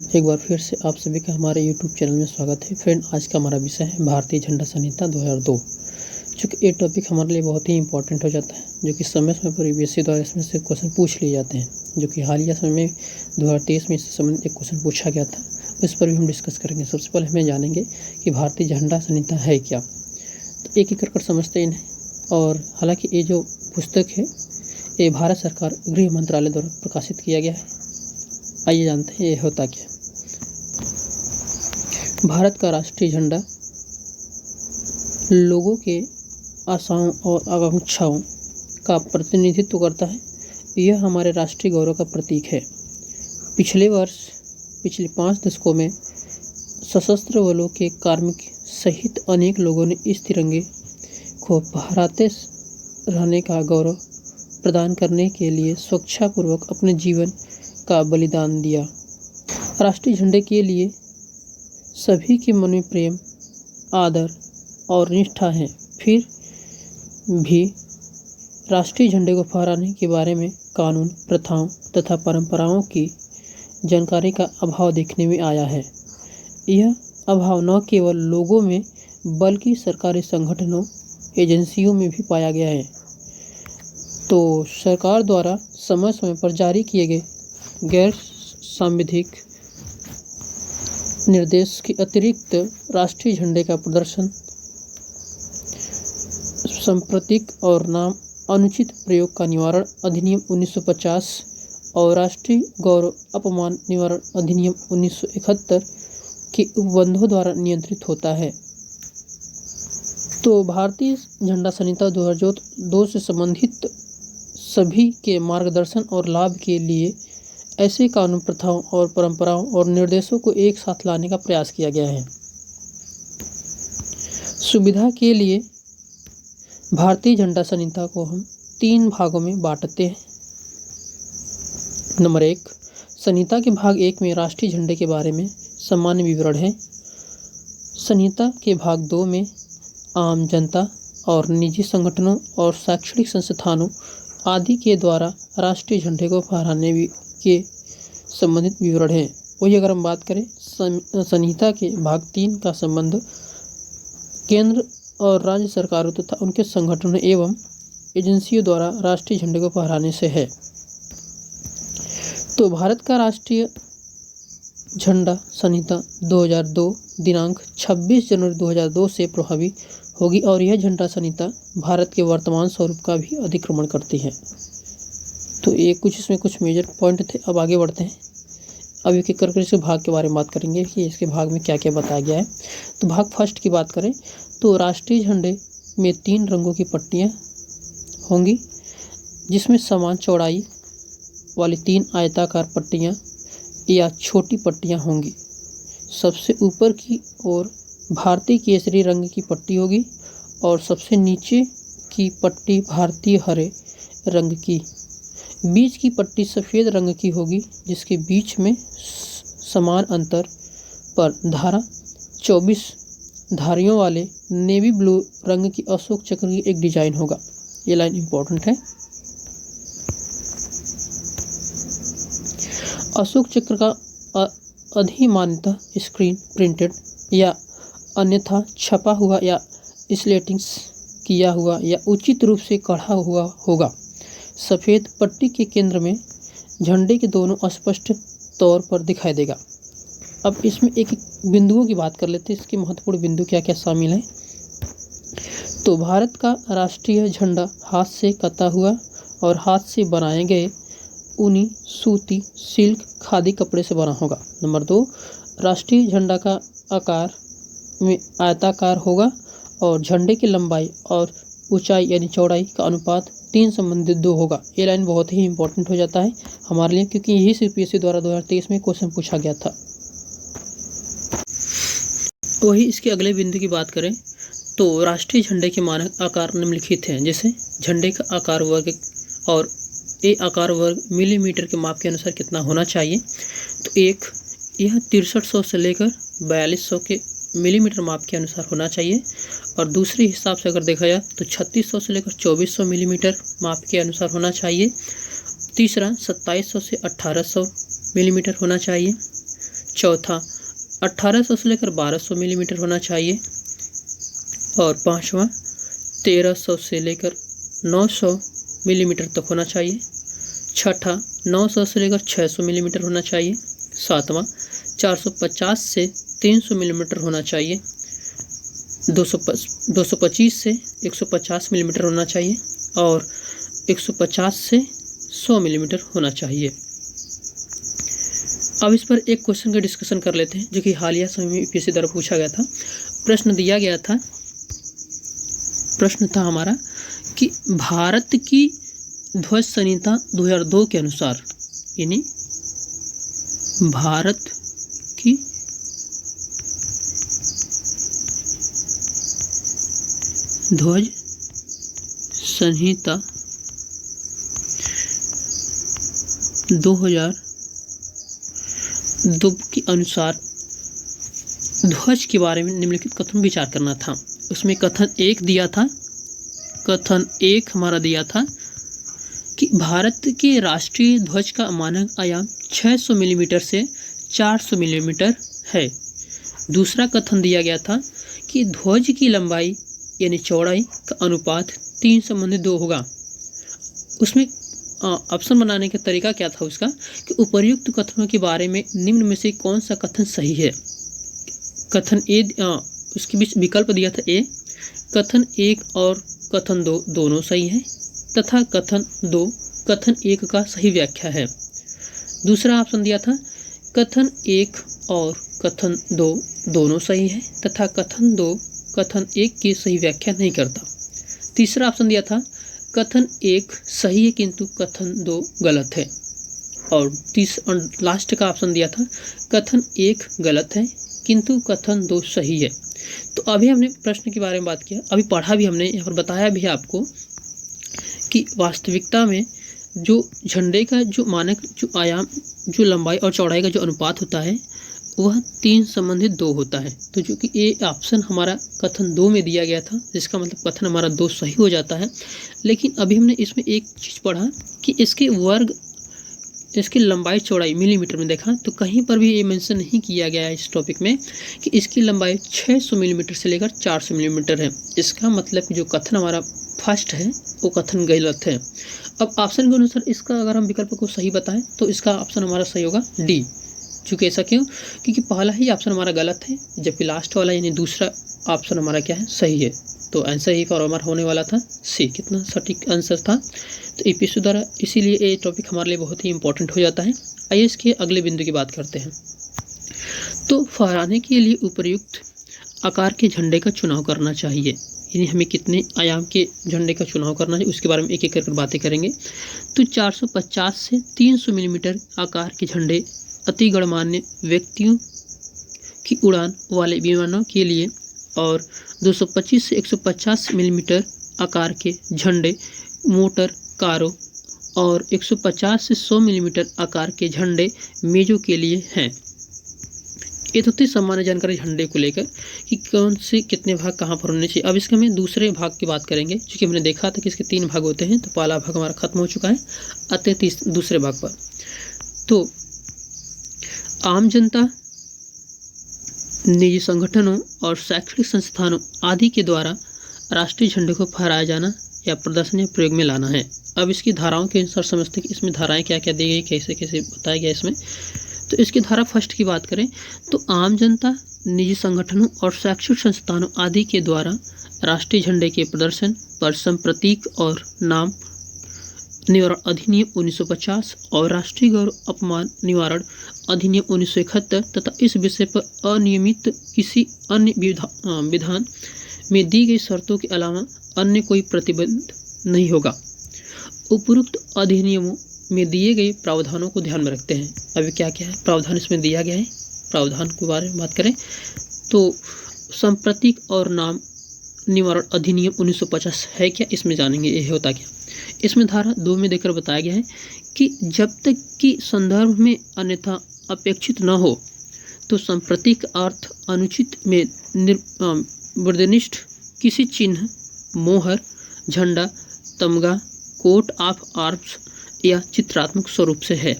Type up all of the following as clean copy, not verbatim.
एक बार फिर से आप सभी का हमारे यूट्यूब चैनल में स्वागत है। फ्रेंड, आज का हमारा विषय है भारतीय झंडा संहिता 2002। चूँकि ये टॉपिक हमारे लिए बहुत ही इंपॉर्टेंट हो जाता है, जो कि समय समय पर यूपीएससी द्वारा इसमें से क्वेश्चन पूछ लिए जाते हैं, जो कि हालिया समय में 2023 में इससे संबंधित एक क्वेश्चन पूछा गया था। इस पर भी हम डिस्कस करेंगे। सबसे पहले हमें जानेंगे कि भारतीय झंडा संहिता है क्या। तो एक एक कर समझते हैं। और हालांकि ये जो पुस्तक है ये भारत सरकार गृह मंत्रालय द्वारा प्रकाशित किया गया है। आइए जानते हैं ये होता क्या। भारत का राष्ट्रीय झंडा लोगों के आशाओं और आकांक्षाओं का प्रतिनिधित्व करता है। यह हमारे राष्ट्रीय गौरव का प्रतीक है। पिछले 5 दशकों में सशस्त्र बलों के कार्मिक सहित अनेक लोगों ने इस तिरंगे को फहराते रहने का गौरव प्रदान करने के लिए स्वेच्छापूर्वक अपने जीवन का बलिदान दिया। राष्ट्रीय झंडे के लिए सभी के मन में प्रेम, आदर और निष्ठा है। फिर भी राष्ट्रीय झंडे को फहराने के बारे में कानून, प्रथाओं तथा परंपराओं की जानकारी का अभाव देखने में आया है। यह अभाव न केवल लोगों में बल्कि सरकारी संगठनों, एजेंसियों में भी पाया गया है। तो सरकार द्वारा समय समय पर जारी किए गए गैर सांविधिक निर्देश के अतिरिक्त राष्ट्रीय झंडे का प्रदर्शन, संप्रतीक और नाम अनुचित प्रयोग का निवारण अधिनियम 1950 और राष्ट्रीय गौरव अपमान निवारण अधिनियम 1971 के उपबंधों द्वारा नियंत्रित होता है। तो भारतीय झंडा संहिता 2002 से संबंधित सभी के मार्गदर्शन और लाभ के लिए ऐसे कानून, प्रथाओं और परंपराओं और निर्देशों को एक साथ लाने का प्रयास किया गया है। सुविधा के लिए भारतीय झंडा संहिता को हम 3 भागों में बांटते हैं। नंबर 1, संहिता के भाग 1 में राष्ट्रीय झंडे के बारे में सामान्य विवरण है। संहिता के भाग 2 में आम जनता और निजी संगठनों और शैक्षणिक संस्थानों आदि के द्वारा राष्ट्रीय झंडे को फहराने के संबंधित विवरण है। वही अगर हम बात करें संहिता के भाग 3 का संबंध केंद्र और राज्य सरकारों तथा उनके संगठनों एवं एजेंसियों द्वारा राष्ट्रीय झंडे को फहराने से है। तो भारत का राष्ट्रीय झंडा संहिता 2002 दिनांक 26 जनवरी 2002 से प्रभावी होगी और यह झंडा संहिता भारत के वर्तमान स्वरूप का भी अतिक्रमण करती है। तो ये इसमें कुछ मेजर पॉइंट थे। अब आगे बढ़ते हैं। अब एक एक करके इसके भाग के बारे में बात करेंगे कि इसके भाग में क्या क्या बताया गया है। तो भाग फर्स्ट की बात करें तो राष्ट्रीय झंडे में 3 रंगों की पट्टियाँ होंगी, जिसमें समान चौड़ाई वाली 3 आयताकार पट्टियाँ या छोटी पट्टियाँ होंगी। सबसे ऊपर की ओर भारतीय केसरी रंग की पट्टी होगी और सबसे नीचे की पट्टी भारतीय हरे रंग की। बीच की पट्टी सफ़ेद रंग की होगी, जिसके बीच में समान अंतर पर धारा 24 धारियों वाले नेवी ब्लू रंग की अशोक चक्र की एक डिजाइन होगा। ये लाइन इंपॉर्टेंट है। अशोक चक्र का अधिमान्यतः स्क्रीन प्रिंटेड या अन्यथा छपा हुआ या स्लेटिंग्स किया हुआ या उचित रूप से कढ़ा हुआ होगा। सफ़ेद पट्टी के केंद्र में झंडे के दोनों स्पष्ट तौर पर दिखाई देगा। अब इसमें एक एक बिंदुओं की बात कर लेते हैं। इसके महत्वपूर्ण बिंदु क्या क्या शामिल हैं। तो भारत का राष्ट्रीय झंडा हाथ से कता हुआ और हाथ से बनाए गए ऊनी, सूती, सिल्क, खादी कपड़े से बना होगा। नंबर 2, राष्ट्रीय झंडा का आकार में आयताकार होगा और झंडे की लंबाई और ऊंचाई यानी चौड़ाई का अनुपात 3:2 होगा। ये लाइन बहुत ही इंपॉर्टेंट हो जाता है हमारे लिए, क्योंकि यही यूपीएससी द्वारा 2023 में क्वेश्चन पूछा गया था। वही इसके अगले बिंदु की बात करें तो राष्ट्रीय झंडे के मानक आकार निम्नलिखित हैं, जैसे झंडे का आकार वर्ग और ये आकार वर्ग मिलीमीटर के माप के अनुसार कितना होना चाहिए। तो एक, यह 6300 से लेकर 4200 के मिलीमीटर माप के अनुसार होना चाहिए। और दूसरे हिसाब से अगर देखा जाए तो 3600 से लेकर 2400 मिलीमीटर माप के अनुसार होना चाहिए। तीसरा 2700 से 1800 मिलीमीटर होना चाहिए। चौथा 1800 से लेकर 1200 मिलीमीटर होना चाहिए। और पांचवा 1300 से लेकर 900 मिलीमीटर तक होना चाहिए। छठा 900 से लेकर 600 मिलीमीटर होना चाहिए। सातवां 450 से 300 मिलीमीटर होना चाहिए। 225 से 150 मिलीमीटर होना चाहिए और 150 से 100 मिलीमीटर होना चाहिए। अब इस पर एक क्वेश्चन का डिस्कशन कर लेते हैं जो कि हालिया समय में यूपीएससी द्वारा पूछा गया था। प्रश्न था हमारा कि भारत की ध्वज संहिता 2002 के अनुसार, यानी भारत की ध्वज संहिता 2002 के अनुसार ध्वज के बारे में निम्नलिखित कथन विचार करना था। उसमें कथन एक हमारा दिया था कि भारत के राष्ट्रीय ध्वज का मानक आयाम 600 मिलीमीटर से 400 मिलीमीटर है। दूसरा कथन दिया गया था कि ध्वज की लंबाई यानी चौड़ाई का अनुपात 3:2 होगा। उसमें ऑप्शन बनाने का तरीका क्या था उसका कि उपर्युक्त कथनों के बारे में निम्न में से कौन सा कथन सही है। कथन ए, उसके बीच विकल्प दिया था ए, कथन 1 और कथन 2 दोनों सही है तथा कथन 2 कथन 1 का सही व्याख्या है। दूसरा ऑप्शन दिया था कथन 1 और कथन 2 दोनों सही है तथा कथन 2 कथन 1 की सही व्याख्या नहीं करता। तीसरा ऑप्शन दिया था कथन 1 सही है किंतु कथन 2 गलत है। और लास्ट का ऑप्शन दिया था कथन 1 गलत है किंतु कथन 2 सही है। तो अभी हमने प्रश्न के बारे में बात किया, अभी पढ़ा भी हमने और बताया भी आपको कि वास्तविकता में जो झंडे का जो मानक जो आयाम जो लंबाई और चौड़ाई का जो अनुपात होता है वह 3:2 होता है। तो जो कि ए ऑप्शन हमारा कथन 2 में दिया गया था, जिसका मतलब कथन हमारा 2 सही हो जाता है। लेकिन अभी हमने इसमें एक चीज़ पढ़ा कि इसकी लंबाई चौड़ाई मिलीमीटर में देखा तो कहीं पर भी ये मेंशन नहीं किया गया है इस टॉपिक में कि इसकी लंबाई 600 मिलीमीटर से लेकर 400 मिलीमीटर है। इसका मतलब कि जो कथन हमारा फर्स्ट है वो कथन गलत है। अब ऑप्शन के अनुसार इसका अगर हम विकल्प को सही बताएं तो इसका ऑप्शन हमारा सही होगा डी। चूँकि ऐसा क्यों, क्योंकि पहला ही ऑप्शन हमारा गलत है जबकि लास्ट वाला यानी दूसरा ऑप्शन हमारा क्या है, सही है। तो आंसर ही का हमारा होने वाला था सी। कितना सटीक आंसर था। तो यूपीएससी द्वारा इसीलिए ये टॉपिक हमारे लिए बहुत ही इंपॉर्टेंट हो जाता है। आइए इसके अगले बिंदु की बात करते हैं। तो फहराने के लिए उपयुक्त आकार के झंडे का चुनाव करना चाहिए, यानी हमें कितने आयाम के झंडे का चुनाव करना है उसके बारे में एक एक करके बातें करेंगे। तो 450 से 300 मिलीमीटर आकार के झंडे अति गणमान्य व्यक्तियों की उड़ान वाले विमानों के लिए और 225 से 150 मिलीमीटर आकार के झंडे मोटर कारों और 150 से 100 मिलीमीटर आकार के झंडे मेजों के लिए हैं। ये तो थी सामान्य जानकारी झंडे को लेकर कि कौन से कितने भाग कहाँ पर होने चाहिए। अब इसके हमें दूसरे भाग की बात करेंगे, क्योंकि हमने देखा था कि इसके 3 भाग होते हैं। तो पहला भाग हमारा खत्म हो चुका है, आते हैं दूसरे भाग पर। तो आम जनता, निजी संगठनों और शैक्षणिक संस्थानों आदि के द्वारा राष्ट्रीय झंडे को फहराया जाना या प्रदर्शन या प्रयोग में लाना है। अब इसकी धाराओं के अनुसार समझते हैं कि इसमें धाराएं क्या क्या दी गई, कैसे कैसे बताया गया इसमें। तो इसकी धारा फर्स्ट की बात करें तो आम जनता, निजी संगठनों और शैक्षिक संस्थानों आदि के द्वारा राष्ट्रीय झंडे के प्रदर्शन, परचम, प्रतीक और नाम निवारण अधिनियम 1950 और राष्ट्रीय गौरव अपमान निवारण अधिनियम 1971 तथा इस विषय पर अनियमित किसी अन्य विधान में दी गई शर्तों के अलावा अन्य कोई प्रतिबंध नहीं होगा। उपरोक्त अधिनियमों में दिए गए प्रावधानों को ध्यान में रखते हैं। अभी क्या क्या है प्रावधान इसमें दिया गया है, प्रावधान के बारे में बात करें तो संप्रतीक और नाम निवारण अधिनियम 1950 है क्या, इसमें जानेंगे ये होता क्या। इसमें धारा 2 में देकर बताया गया है कि जब तक कि संदर्भ में अन्यथा अपेक्षित न हो तो संप्रतीक अर्थ अनुचित में निर्दिष्ट किसी चिन्ह, मोहर, झंडा, तमगा, कोट ऑफ आर्म्स या चित्रात्मक स्वरूप से है।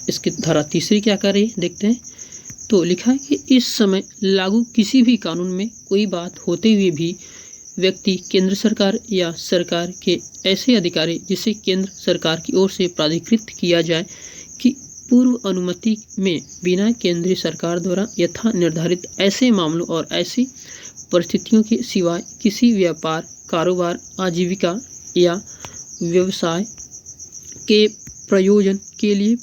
इसकी धारा 3 क्या कर रही है देखते हैं तो लिखा है कि इस समय लागू किसी भी कानून में कोई बात होते हुए भी व्यक्ति केंद्र सरकार या सरकार के ऐसे अधिकारी जिसे केंद्र सरकार की ओर से प्राधिकृत किया जाए कि पूर्व अनुमति में बिना केंद्रीय सरकार द्वारा यथा निर्धारित ऐसे मामलों और ऐसी परिस्थितियों के सिवाय किसी व्यापार, कारोबार, आजीविका या व्यवसाय के प्रयोजन के लिए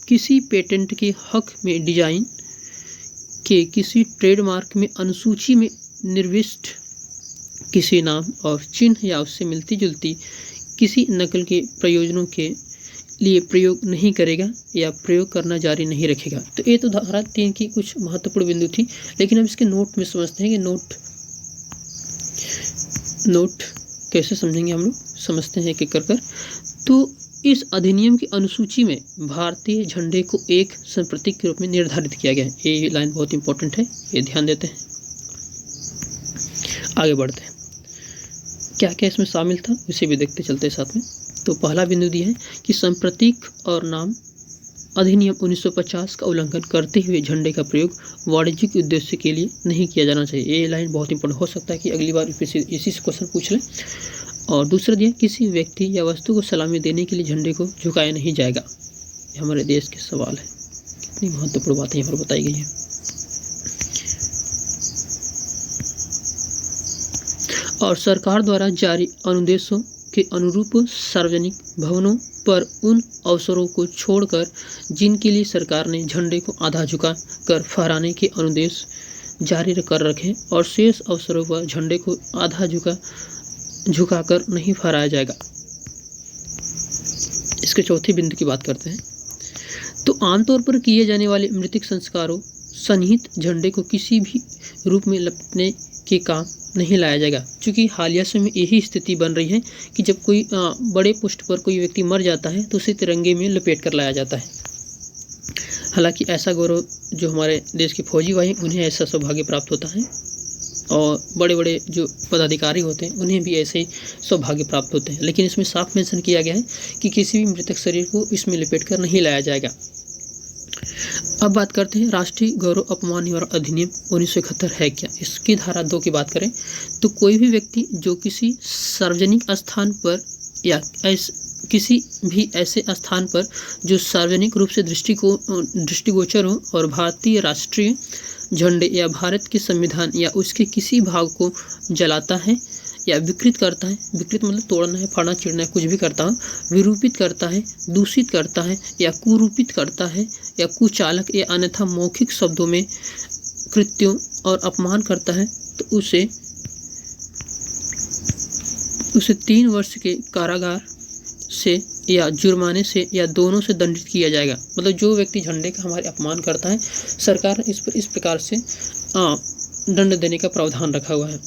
किसी पेटेंट के हक में डिजाइन के किसी ट्रेडमार्क में अनुसूची में निर्दिष्ट किसी नाम और चिन्ह या उससे मिलती जुलती किसी नकल के प्रयोजनों के लिए प्रयोग नहीं करेगा या प्रयोग करना जारी नहीं रखेगा। तो ये तो धारा 3 की कुछ महत्वपूर्ण बिंदु थी, लेकिन हम इसके नोट में समझते हैं कि नोट कैसे समझेंगे हम लोग, समझते हैं एक कर। तो इस अधिनियम की अनुसूची में भारतीय झंडे को एक संप्रतीक के रूप में निर्धारित किया गया है। ये लाइन बहुत इंपॉर्टेंट है, ये ध्यान देते हैं। आगे बढ़ते हैं, क्या क्या इसमें शामिल था उसे भी देखते चलते साथ में। तो पहला बिंदु दिया है कि संप्रतीक और नाम अधिनियम 1950 का उल्लंघन करते हुए झंडे का प्रयोग वाणिज्यिक उद्देश्य के लिए नहीं किया जाना चाहिए। ये लाइन बहुत इंपॉर्टेंट, हो सकता है कि अगली बार इसी से क्वेश्चन पूछ लें। और दूसरा दिया, किसी व्यक्ति या वस्तु को सलामी देने के लिए झंडे को झुकाया नहीं जाएगा। ये हमारे देश के सवाल है, कितनी महत्वपूर्ण बातें यहाँ पर बताई गई है। और सरकार द्वारा जारी अनुदेशों के अनुरूप सार्वजनिक भवनों पर उन अवसरों को छोड़कर जिनके लिए सरकार ने झंडे को आधा झुका कर फहराने के अनुदेश जारी कर रखे और शेष अवसरों पर झंडे को आधा झुकाकर नहीं फहराया जाएगा। इसके चौथे बिंदु की बात करते हैं। तो आमतौर पर किए जाने वाले मृतिक संस्कारों सन्निहित झंडे को किसी भी रूप में लपेटने के काम नहीं लाया जाएगा, क्योंकि हालिया समय यही स्थिति बन रही है कि जब कोई बड़े पोस्ट पर कोई व्यक्ति मर जाता है तो उसे तिरंगे में लपेट कर लाया जाता है। हालांकि ऐसा गौरव जो हमारे देश के फौजी भाई हैं उन्हें ऐसा सौभाग्य प्राप्त होता है, और बड़े बड़े जो पदाधिकारी होते हैं उन्हें भी ऐसे सौभाग्य प्राप्त होते हैं। लेकिन इसमें साफ मेंशन किया गया है कि किसी भी मृतक शरीर को इसमें लपेट कर नहीं लाया जाएगा। अब बात करते हैं राष्ट्रीय गौरव अपमान निवारण अधिनियम 1971 है क्या। इसकी धारा 2 की बात करें तो कोई भी व्यक्ति जो किसी सार्वजनिक स्थान पर या किसी भी ऐसे स्थान पर जो सार्वजनिक रूप से दृष्टिगोचर हो और भारतीय राष्ट्रीय झंडे या भारत के संविधान या उसके किसी भाग को जलाता है या विकृत करता है, विकृत मतलब तोड़ना है, फाड़ना, चिड़ना है, कुछ भी करता है, विरूपित करता है, दूषित करता है या कुरूपित करता है या कुचालक या अन्यथा मौखिक शब्दों में कृत्यों और अपमान करता है तो उसे 3 वर्ष के कारागार से या जुर्माने से या दोनों से दंडित किया जाएगा। मतलब जो व्यक्ति झंडे का हमारे अपमान करता है, सरकार ने इस पर इस प्रकार से दंड देने का प्रावधान रखा हुआ है।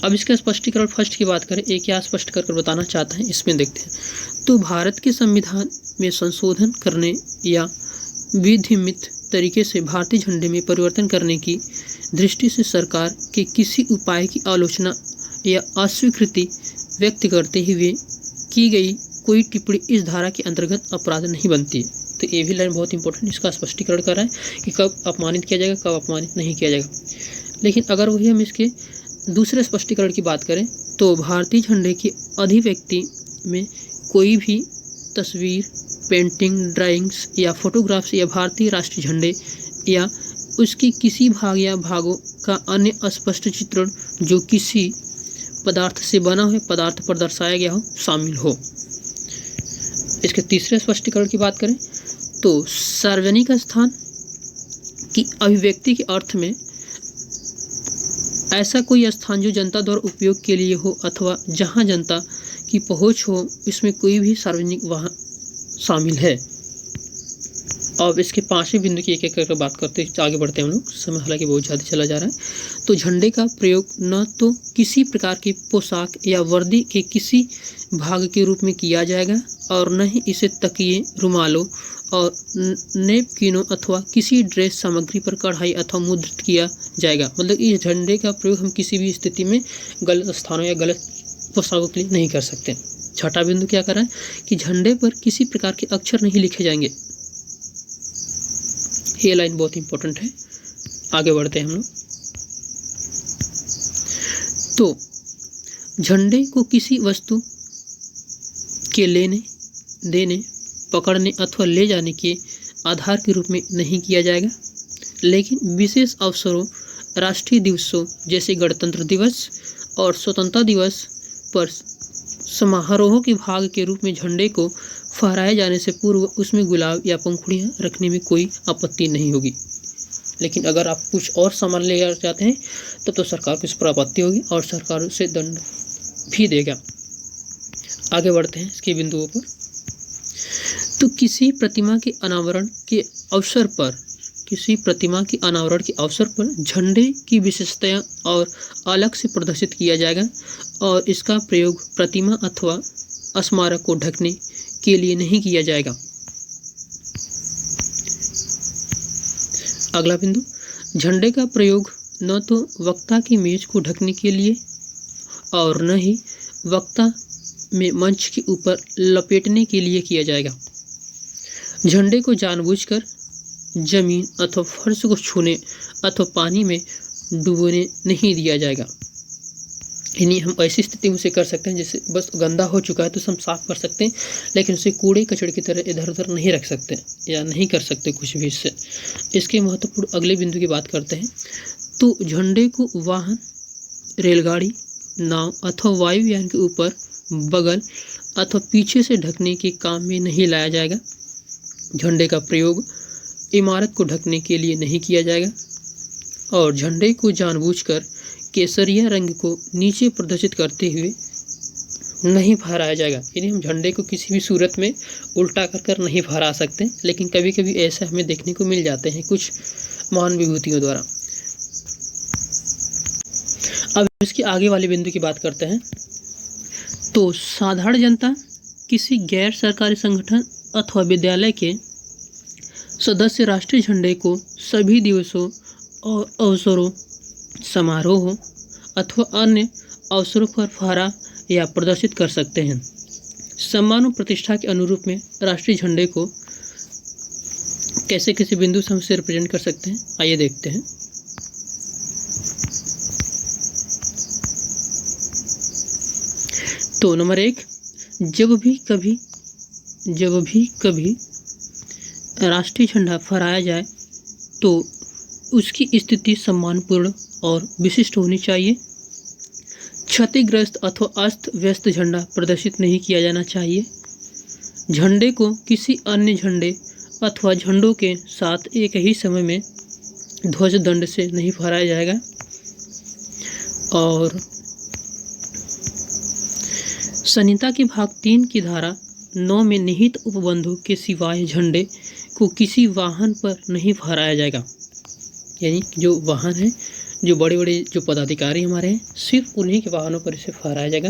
अब इसका स्पष्टीकरण फर्स्ट की बात करें, एक क्या स्पष्ट कर बताना चाहता है इसमें देखते हैं। तो भारत के संविधान में संशोधन करने या विधिमित तरीके से भारतीय झंडे में परिवर्तन करने की दृष्टि से सरकार के किसी उपाय की आलोचना या अस्वीकृति व्यक्त करते हुए की गई कोई टिप्पणी इस धारा के अंतर्गत अपराध नहीं बनती। तो ये भी लाइन बहुत इंपॉर्टेंट, इसका स्पष्टीकरण कर रहा है कि कब अपमानित किया जाएगा, कब अपमानित नहीं किया जाएगा। लेकिन अगर वही हम इसके दूसरे स्पष्टीकरण की बात करें तो भारतीय झंडे की अभिव्यक्ति में कोई भी तस्वीर, पेंटिंग, ड्राइंग्स या फोटोग्राफ्स या भारतीय राष्ट्रीय झंडे या उसके किसी भाग या भागों का अन्य अस्पष्ट चित्रण जो किसी पदार्थ से बना हुए पदार्थ पर दर्शाया गया हो शामिल हो। इसके तीसरे स्पष्टीकरण की बात करें तो सार्वजनिक स्थान की अभिव्यक्ति के अर्थ में ऐसा कोई स्थान जो जनता द्वारा उपयोग के लिए हो अथवा जहां जनता की पहुंच हो, इसमें कोई भी सार्वजनिक वाहन शामिल है। अब इसके 5वें बिंदु की एक एक करके बात करते आगे बढ़ते हैं हम लोग, समय हालांकि बहुत ज़्यादा चला जा रहा है। तो झंडे का प्रयोग न तो किसी प्रकार की पोशाक या वर्दी के किसी भाग के रूप में किया जाएगा और न ही इसे तकिए, रुमालों और नेपकिनों अथवा किसी ड्रेस सामग्री पर कढ़ाई अथवा मुद्रित किया जाएगा। मतलब इस झंडे का प्रयोग हम किसी भी स्थिति में गलत स्थानों या गलत पोशाकों के लिए नहीं कर सकते। छठा बिंदु क्या कर रहा है कि झंडे पर किसी प्रकार के अक्षर नहीं लिखे जाएंगे। ये लाइन बहुत इंपॉर्टेंट है। आगे बढ़ते हैं हम लोग। तो झंडे को किसी वस्तु के लेने देने, पकड़ने अथवा ले जाने के आधार के रूप में नहीं किया जाएगा, लेकिन विशेष अवसरों, राष्ट्रीय दिवसों जैसे गणतंत्र दिवस और स्वतंत्रता दिवस पर समारोह के भाग के रूप में झंडे को फहराए जाने से पूर्व उसमें गुलाब या पंखुड़ियां रखने में कोई आपत्ति नहीं होगी। लेकिन अगर आप कुछ और सामान ले जाते हैं तब तो सरकार को इस पर आपत्ति होगी और सरकार उसे दंड भी देगा। आगे बढ़ते हैं इसके बिंदुओं पर। तो किसी प्रतिमा के अनावरण के अवसर पर झंडे की विशेषताएं और अलग से प्रदर्शित किया जाएगा और इसका प्रयोग प्रतिमा अथवा स्मारक को ढकने के लिए नहीं किया जाएगा। अगला बिंदु, झंडे का प्रयोग न तो वक्ता की मेज को ढकने के लिए और न ही वक्ता में मंच के ऊपर लपेटने के लिए किया जाएगा। झंडे को जानबूझकर जमीन अथवा फर्श को छूने अथवा पानी में डुबोने नहीं दिया जाएगा। यानी हम ऐसी स्थिति में उसे कर सकते हैं जैसे बस गंदा हो चुका है तो हम साफ कर सकते हैं, लेकिन उसे कूड़े कचड़े की तरह इधर उधर नहीं रख सकते या नहीं कर सकते कुछ भी इससे। इसके महत्वपूर्ण अगले बिंदु की बात करते हैं। तो झंडे को वाहन, रेलगाड़ी, नाव अथवा वायुयान के ऊपर, बगल अथवा पीछे से ढकने के काम में नहीं लाया जाएगा। झंडे का प्रयोग इमारत को ढकने के लिए नहीं किया जाएगा और झंडे को जानबूझकर केसरिया रंग को नीचे प्रदर्शित करते हुए नहीं फहराया जाएगा। यानी हम झंडे को किसी भी सूरत में उल्टा कर नहीं फहरा सकते, लेकिन कभी कभी ऐसा हमें देखने को मिल जाते हैं कुछ महान विभूतियों द्वारा। अब इसके आगे वाले बिंदु की बात करते हैं। तो साधारण जनता किसी गैर सरकारी संगठन अथवा विद्यालय के सदस्य राष्ट्रीय झंडे को सभी दिवसों और अवसरों, समारोह अथवा अन्य अवसरों पर फहरा या प्रदर्शित कर सकते हैं। सम्मान और प्रतिष्ठा के अनुरूप में राष्ट्रीय झंडे को कैसे किसी बिंदु से हम इसे रिप्रेजेंट कर सकते हैं, आइए देखते हैं। तो नंबर 1, जब भी कभी राष्ट्रीय झंडा फहराया जाए तो उसकी स्थिति सम्मानपूर्ण और विशिष्ट होनी चाहिए। क्षतिग्रस्त अथवा अस्त व्यस्त झंडा प्रदर्शित नहीं किया जाना चाहिए। झंडे को किसी अन्य झंडे अथवा झंडों के साथ एक ही समय में ध्वज दंड से नहीं फहराया जाएगा और संहिता के भाग 3 की धारा 9 में निहित उपबंधों के सिवाय झंडे को किसी वाहन पर नहीं फहराया जाएगा। यानी जो वाहन है, जो बड़े बड़े जो पदाधिकारी हमारे हैं, सिर्फ उन्हीं के वाहनों पर इसे फहराया जाएगा,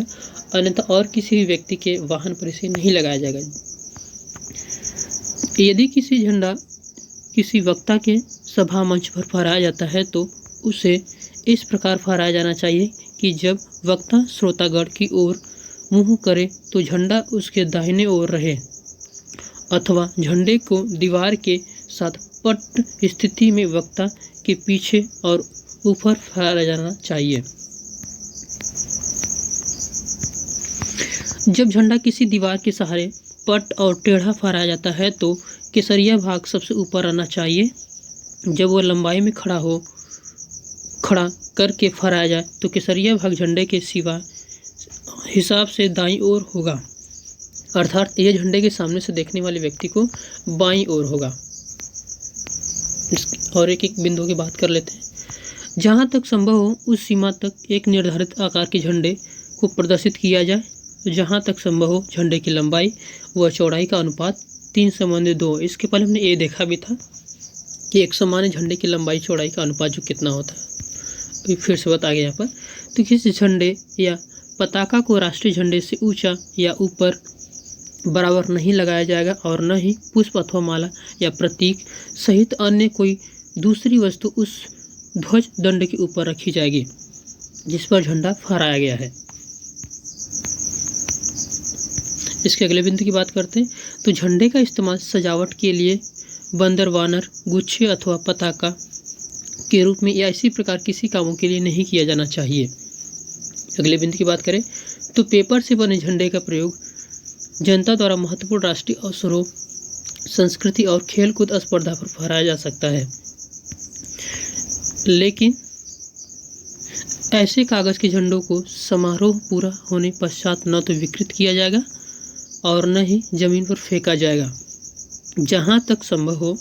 अन्यथा और किसी भी व्यक्ति के वाहन पर इसे नहीं लगाया जाएगा। यदि किसी झंडा किसी वक्ता के सभा मंच पर फहराया जाता है तो उसे इस प्रकार फहराया जाना चाहिए कि जब वक्ता श्रोतागण की ओर मुंह करे तो झंडा उसके दाहिने ओर रहे, अथवा झंडे को दीवार के साथ पट स्थिति में वक्ता के पीछे और ऊपर फहराया जाना चाहिए। जब झंडा किसी दीवार के सहारे पट और टेढ़ा फहराया जाता है तो केसरिया भाग सबसे ऊपर आना चाहिए। जब वह लंबाई में खड़ा करके फहराया जाए तो केसरिया भाग झंडे के सिवा हिसाब से दाईं ओर होगा, अर्थात यह झंडे के सामने से देखने वाले व्यक्ति को बाईं ओर होगा। और एक एक बिंदु की बात कर लेते हैं। जहाँ तक संभव हो उस सीमा तक एक निर्धारित आकार के झंडे को प्रदर्शित किया जाए। जहाँ तक संभव हो झंडे की लंबाई व चौड़ाई का अनुपात 3:2। इसके पहले हमने ये देखा भी था कि एक सामान्य झंडे की लंबाई चौड़ाई का अनुपात जो कितना होता है, फिर से बता गया यहाँ पर। तो किसी झंडे या पताका को राष्ट्रीय झंडे से ऊंचा या ऊपर बराबर नहीं लगाया जाएगा और न ही पुष्प अथवा माला या प्रतीक सहित अन्य कोई दूसरी वस्तु उस ध्वज दंड के ऊपर रखी जाएगी जिस पर झंडा फहराया गया है। इसके अगले बिंदु की बात करते हैं। तो झंडे का इस्तेमाल सजावट के लिए बंदर, वानर, गुच्छे अथवा पताका के रूप में या इसी प्रकार किसी कामों के लिए नहीं किया जाना चाहिए। अगले बिंदु की बात करें तो पेपर से बने झंडे का प्रयोग जनता द्वारा महत्वपूर्ण राष्ट्रीय अवसरों, संस्कृति और खेलकूद स्पर्धा पर फहराया जा सकता है, लेकिन ऐसे कागज के झंडों को समारोह पूरा होने पश्चात न तो विकृत किया जाएगा और न ही जमीन पर फेंका जाएगा। जहां तक संभव हो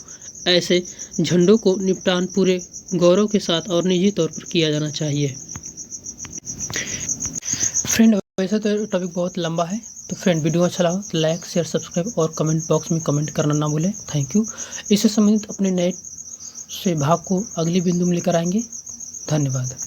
ऐसे झंडों को निपटान पूरे गौरव के साथ और निजी तौर पर किया जाना चाहिए। फ्रेंड, वैसे तो टॉपिक बहुत लंबा है, तो फ्रेंड वीडियो अच्छा लगा तो लाइक, शेयर, सब्सक्राइब और कमेंट बॉक्स में कमेंट करना ना भूलें। Thank you. इससे संबंधित अपने नए से भाग को अगली बिंदु में लेकर आएंगे। धन्यवाद।